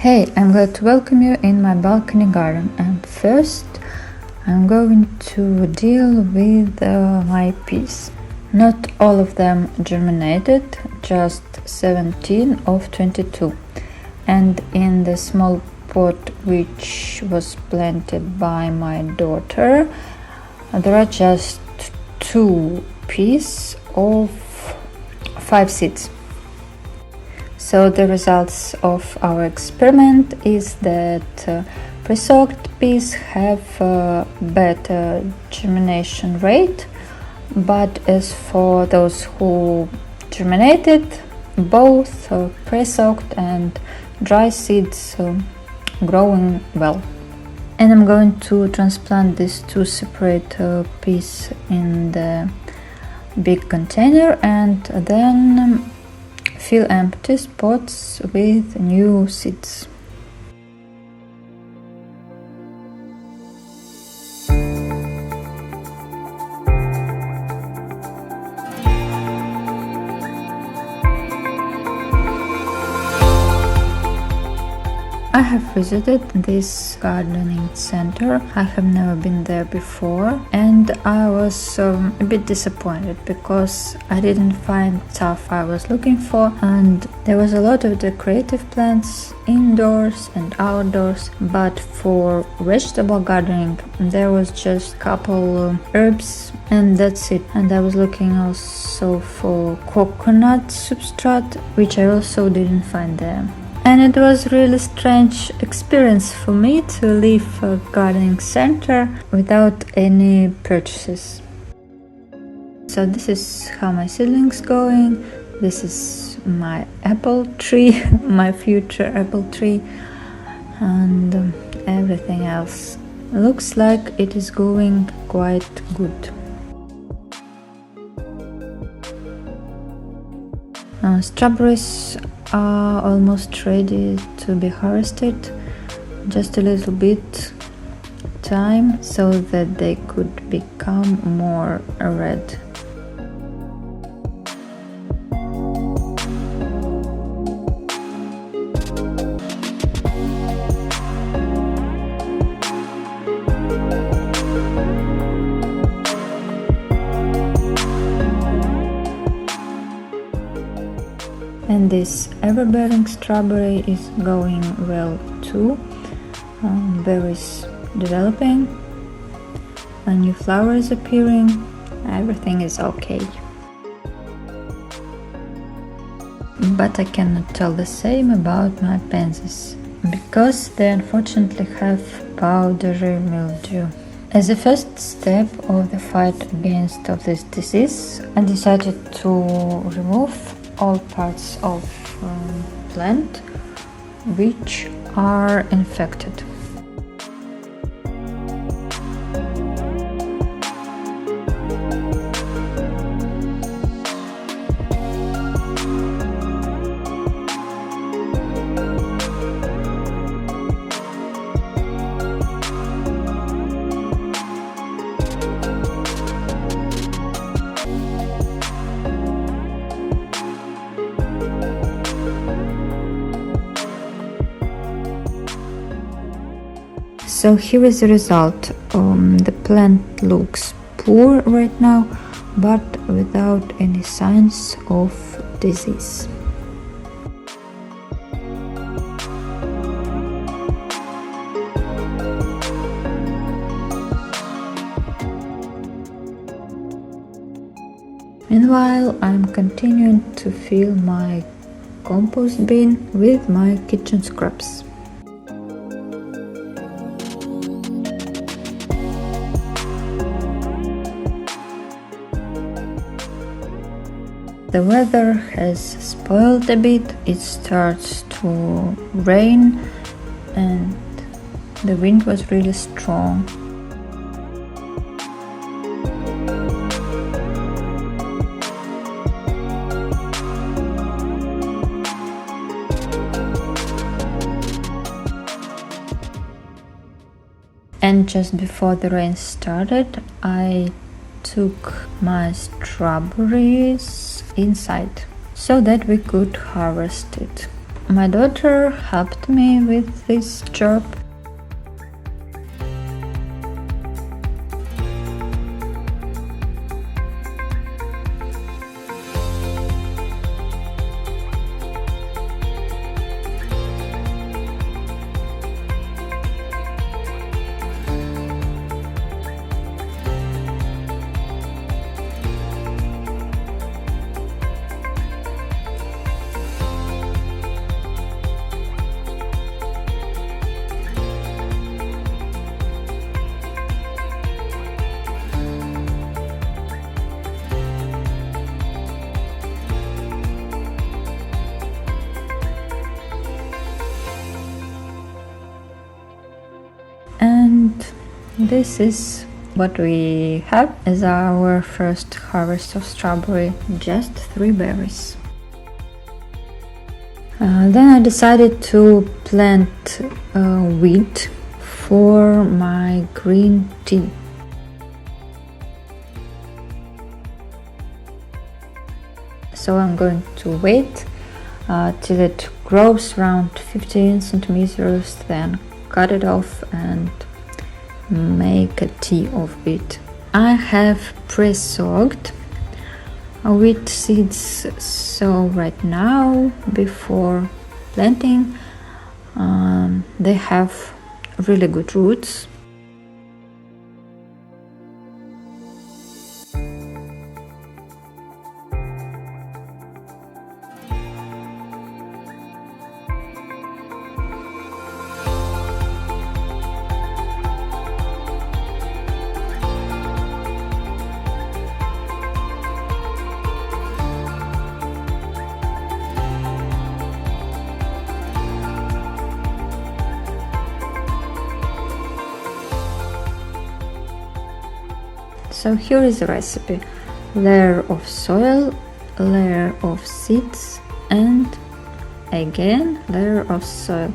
Hey, I'm glad to welcome you in my balcony garden, and first I'm going to deal with my peas. Not all of them germinated, just 17 of 22, and in the small pot which was planted by my daughter there are just 2 peas of 5 seeds. So the results of our experiment is that pre-soaked peas have a better germination rate, but as for those who germinated, both pre-soaked and dry seeds growing well. And I'm going to transplant these 2 separate peas in the big container and then fill empty spots with new seeds. I have visited this gardening center. I have never been there before, and I was a bit disappointed because I didn't find stuff I was looking for, and there was a lot of decorative plants indoors and outdoors, but for vegetable gardening there was just a couple herbs and that's it. And I was looking also for coconut substrate, which I also didn't find there. And it was really strange experience for me to leave a gardening center without any purchases. So this is how my seedlings going. This is my apple tree, my future apple tree, and everything else looks like it is going quite good. Strawberries are almost ready to be harvested, just a little bit time so that they could become more red. And this ever-bearing strawberry is going well too. Berries developing, a new flower is appearing, everything is okay. But I cannot tell the same about my pansies, because they unfortunately have powdery mildew. As a first step of the fight against this disease, I decided to remove all parts of plant which are infected. So here is the result. The plant looks poor right now, but without any signs of disease. Meanwhile, I'm continuing to fill my compost bin with my kitchen scraps. The weather has spoiled a bit, it starts to rain and the wind was really strong. And just before the rain started, I took my strawberries inside so that we could harvest it. My daughter helped me with this job. And this is what we have as our first harvest of strawberry, just 3 berries. Then I decided to plant wheat for my green tea. So I'm going to wait till it grows around 15 centimeters, then cut it off and make a tea of it. I have pre-soaked wheat seeds, so right now before planting they have really good roots. So here is the recipe: layer of soil, layer of seeds, and again layer of soil,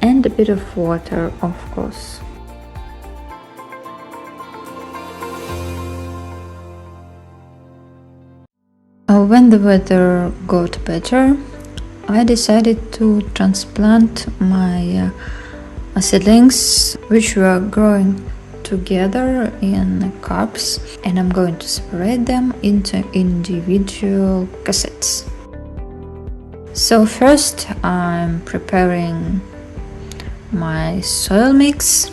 and a bit of water, of course. When the weather got better, I decided to transplant my seedlings, which were growing together in cups, and I'm going to separate them into individual cassettes. So first I'm preparing my soil mix.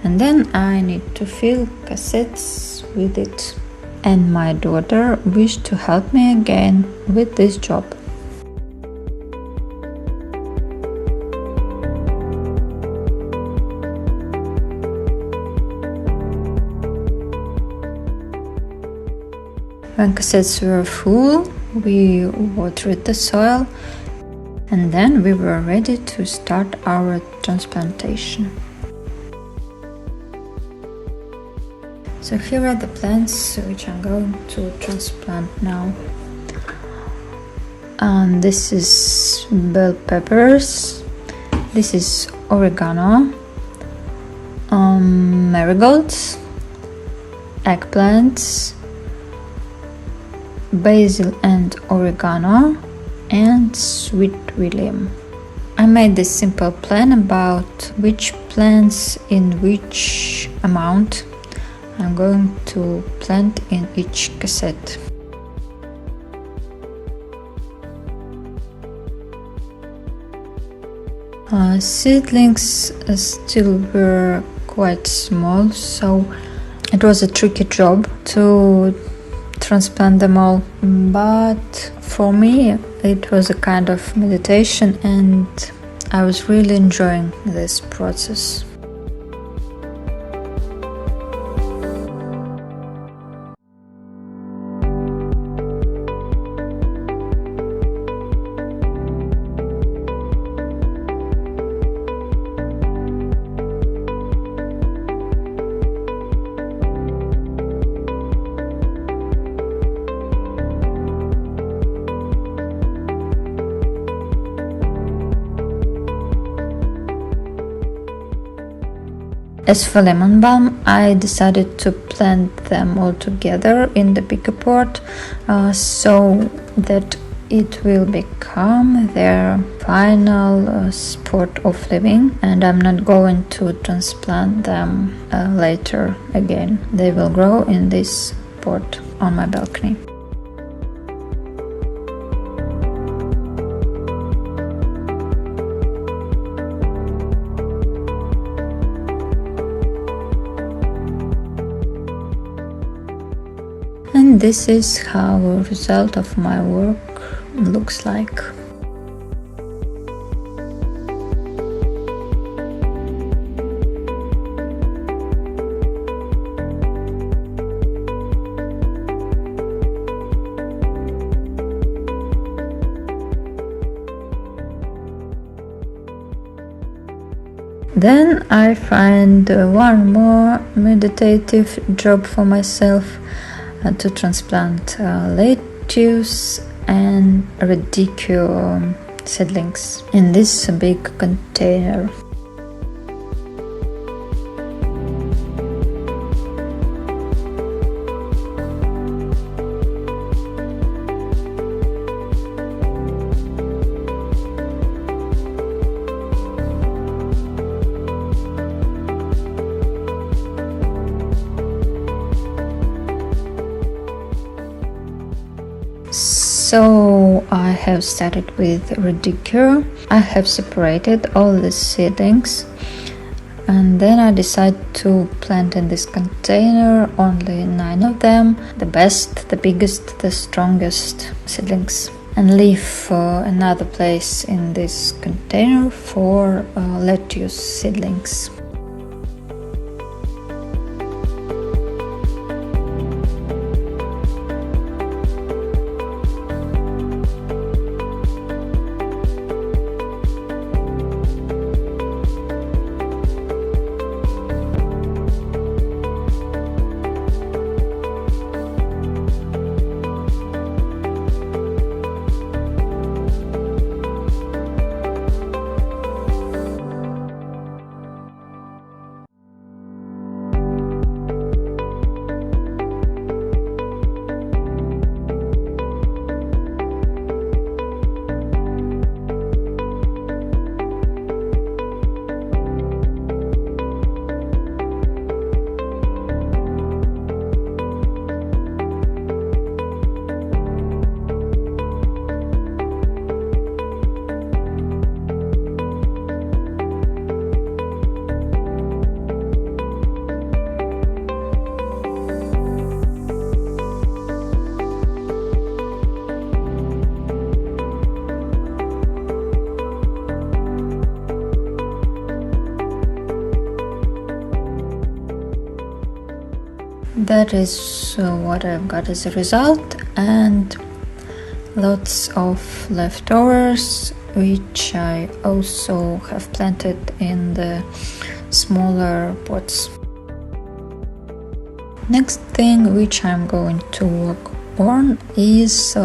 And then I need to fill cassettes with it. And my daughter wished to help me again with this job. When cassettes were full, we watered the soil, and then we were ready to start our transplantation. So here are the plants which I'm going to transplant now. This is bell peppers, this is oregano, marigolds, eggplants, basil and oregano, and sweet william. I made this simple plan about which plants in which amount I'm going to plant in each cassette. Seedlings still were quite small, so it was a tricky job to transplant them all, but For me, it was a kind of meditation, and I was really enjoying this process. As for lemon balm, I decided to plant them all together in the bigger pot so that it will become their final spot of living, and I'm not going to transplant them later again. They will grow in this pot on my balcony. And this is how a result of my work looks like. Then I find one more meditative job for myself, to transplant lettuce and radicchio seedlings in this big container. So I have started with radicchio. I have separated all the seedlings, and then I decided to plant in this container only 9 of them, the best, the biggest, the strongest seedlings, and leave another place in this container for lettuce seedlings. That is what I've got as a result, and lots of leftovers, which I also have planted in the smaller pots. Next thing which I'm going to work on is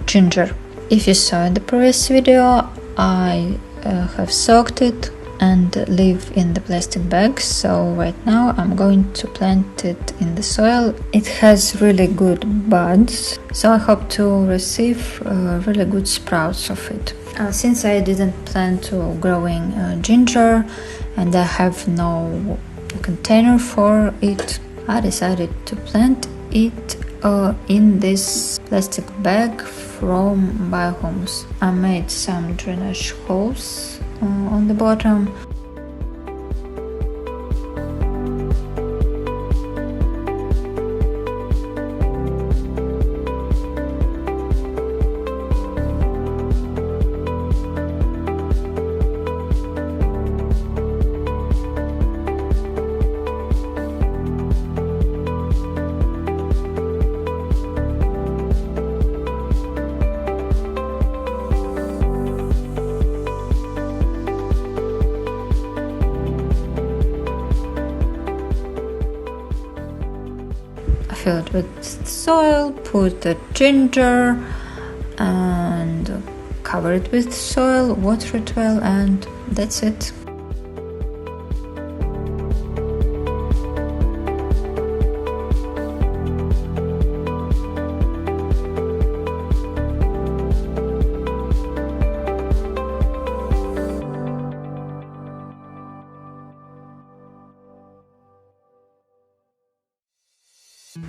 ginger. If you saw in the previous video, I have soaked it and leave in the plastic bag, so right now I'm going to plant it in the soil. It has really good buds, so I hope to receive really good sprouts of it. Since I didn't plan to growing ginger and I have no container for it, I decided to plant it in this plastic bag from biohomes. I made some drainage holes on the bottom. fill it with soil, put the ginger and cover it with soil, water it well, and that's it.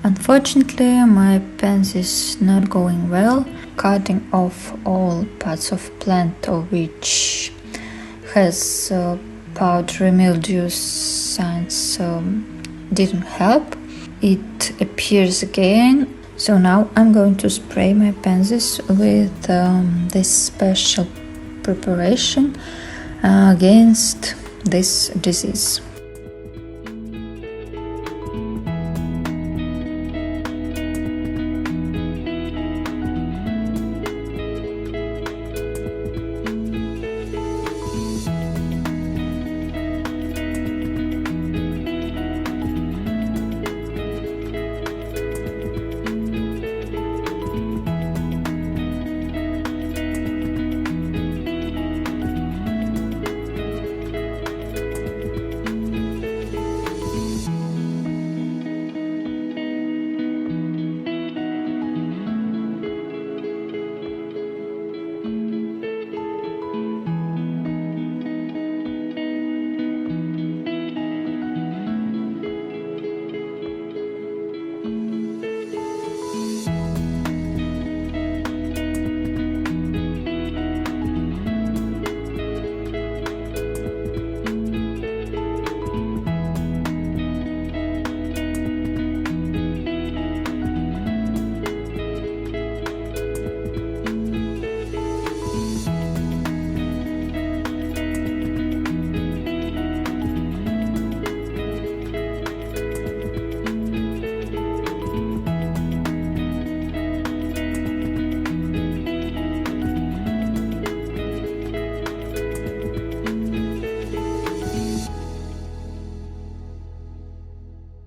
Unfortunately, my pansies not going well. Cutting off all parts of plant of which has powdery mildew signs didn't help. It appears again. So now I'm going to spray my pansies with this special preparation against this disease.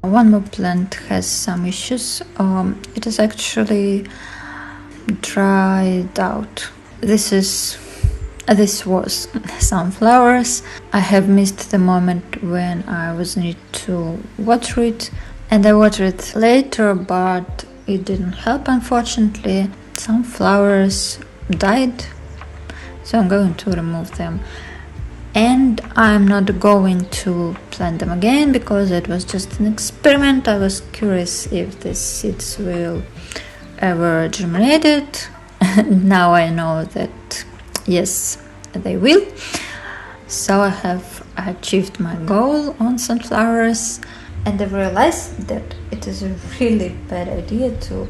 One more plant has some issues. It is actually dried out. This was sunflowers. I have missed the moment when I was need to water it, and I watered it later, but it didn't help, unfortunately. Some flowers died, so I'm going to remove them. And I'm not going to plant them again because it was just an experiment. I was curious if the seeds will ever germinate. Now I know that yes, they will. So I have achieved my goal on sunflowers, and I've realized that it is a really bad idea to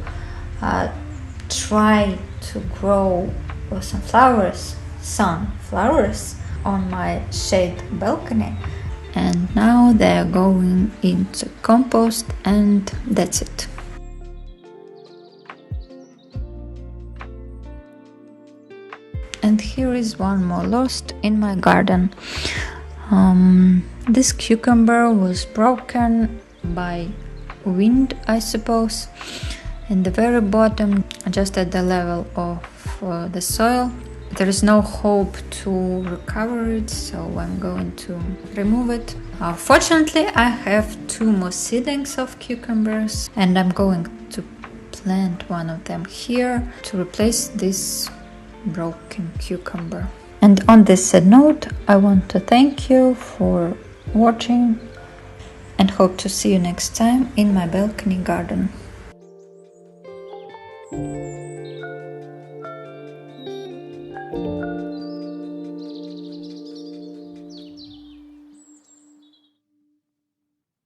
try to grow sunflowers on my shade balcony. And now they're going into compost, and that's it. And here is one more lost in my garden. This cucumber was broken by wind, I suppose, in the very bottom, just at the level of the soil. There is no hope to recover it, so I'm going to remove it. Fortunately, I have 2 more seedlings of cucumbers, and I'm going to plant one of them here to replace this broken cucumber. And on this sad note, I want to thank you for watching and hope to see you next time in my balcony garden.